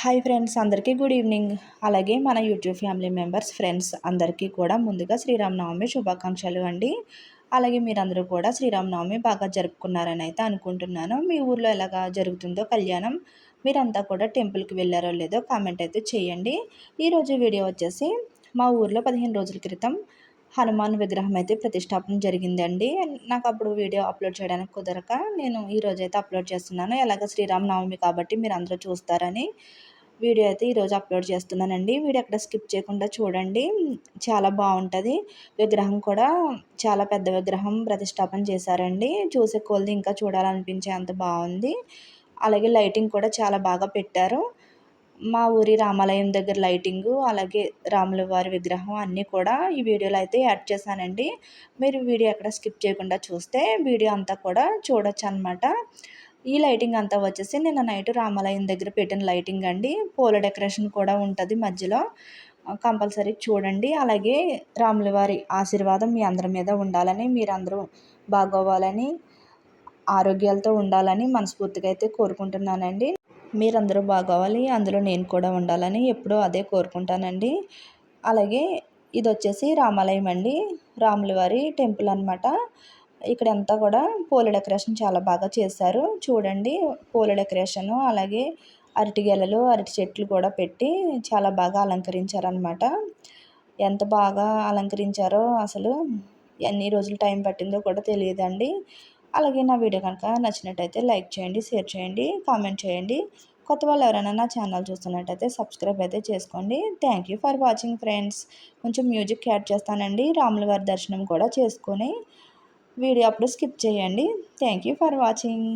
Hi friends, అందరికీ good evening. అలాగే మన యూట్యూబ్ ఫ్యామిలీ మెంబర్స్, ఫ్రెండ్స్ అందరికీ కూడా ముందుగా శ్రీరామనవమి శుభాకాంక్షలు అండి. అలాగే మీరందరూ కూడా శ్రీరామనవమి బాగా జరుపుకున్నారని అయితే అనుకుంటున్నాను. మీ ఊర్లో ఎలాగా జరుగుతుందో కళ్యాణం, మీరంతా కూడా టెంపుల్కి వెళ్ళారో లేదో కామెంట్ అయితే చేయండి. ఈరోజు వీడియో వచ్చేసి మా ఊర్లో 15 రోజుల క్రితం హనుమాన్ విగ్రహం అయితే ప్రతిష్టాపన జరిగిందండి. నాకు అప్పుడు వీడియో అప్లోడ్ చేయడానికి కుదరక నేను ఈరోజైతే అప్లోడ్ చేస్తున్నాను. ఎలాగ శ్రీరామనవమి కాబట్టి మీరు అందరూ చూస్తారని వీడియో అయితే ఈరోజు అప్లోడ్ చేస్తున్నానండి. వీడియో ఎక్కడ స్కిప్ చేయకుండా చూడండి, చాలా బాగుంటుంది. విగ్రహం కూడా చాలా పెద్ద విగ్రహం ప్రతిష్టాపన చేశారండి. చూసే కొలది ఇంకా చూడాలనిపించే అంత బాగుంది. అలాగే లైటింగ్ కూడా చాలా బాగా పెట్టారు. మా ఊరి రామాలయం దగ్గర లైటింగు, అలాగే రాముల వారి విగ్రహం అన్నీ కూడా ఈ వీడియోలో అయితే యాడ్ చేశానండి. మీరు వీడియో ఎక్కడ స్కిప్ చేయకుండా చూస్తే వీడియో అంతా కూడా చూడొచ్చు అనమాట. ఈ లైటింగ్ అంతా వచ్చేసి నిన్న నైట్ రామాలయం దగ్గర పెట్టిన లైటింగ్ అండి. పూల డెకరేషన్ కూడా ఉంటుంది మధ్యలో, కంపల్సరీ చూడండి. అలాగే రాముల వారి ఆశీర్వాదం మీ అందరి మీద ఉండాలని, మీరందరూ బాగోవాలని, ఆరోగ్యాలతో ఉండాలని మనస్ఫూర్తిగా అయితే కోరుకుంటున్నానండి. మీరందరూ బాగోవాలి, అందులో నేను కూడా ఉండాలని ఎప్పుడూ అదే కోరుకుంటానండి. అలాగే ఇది వచ్చేసి రామాలయం అండి, రాముల వారి టెంపుల్ అనమాట. ఇక్కడంతా కూడా పూల డెకరేషన్ చాలా బాగా చేశారు. చూడండి, పూల డెకరేషను, అలాగే అరటి గెలలు, అరటి చెట్లు కూడా పెట్టి చాలా బాగా అలంకరించారనమాట. ఎంత బాగా అలంకరించారో అసలు ఎన్ని రోజులు టైం పట్టిందో కూడా తెలియదండి. అలాగే నా వీడియో కనుక నచ్చినట్టయితే లైక్ చేయండి, షేర్ చేయండి, కామెంట్ చేయండి. కొత్త వాళ్ళు ఎవరైనా నా ఛానల్ చూస్తున్నట్టయితే సబ్స్క్రైబ్ అయితే చేసుకోండి. Thank you for watching friends. కొంచెం మ్యూజిక్ యాడ్ చేస్తానండి, రాముల వారి దర్శనం కూడా చేసుకొని వీడియో అప్పుడు స్కిప్ చేయండి. Thank you for watching.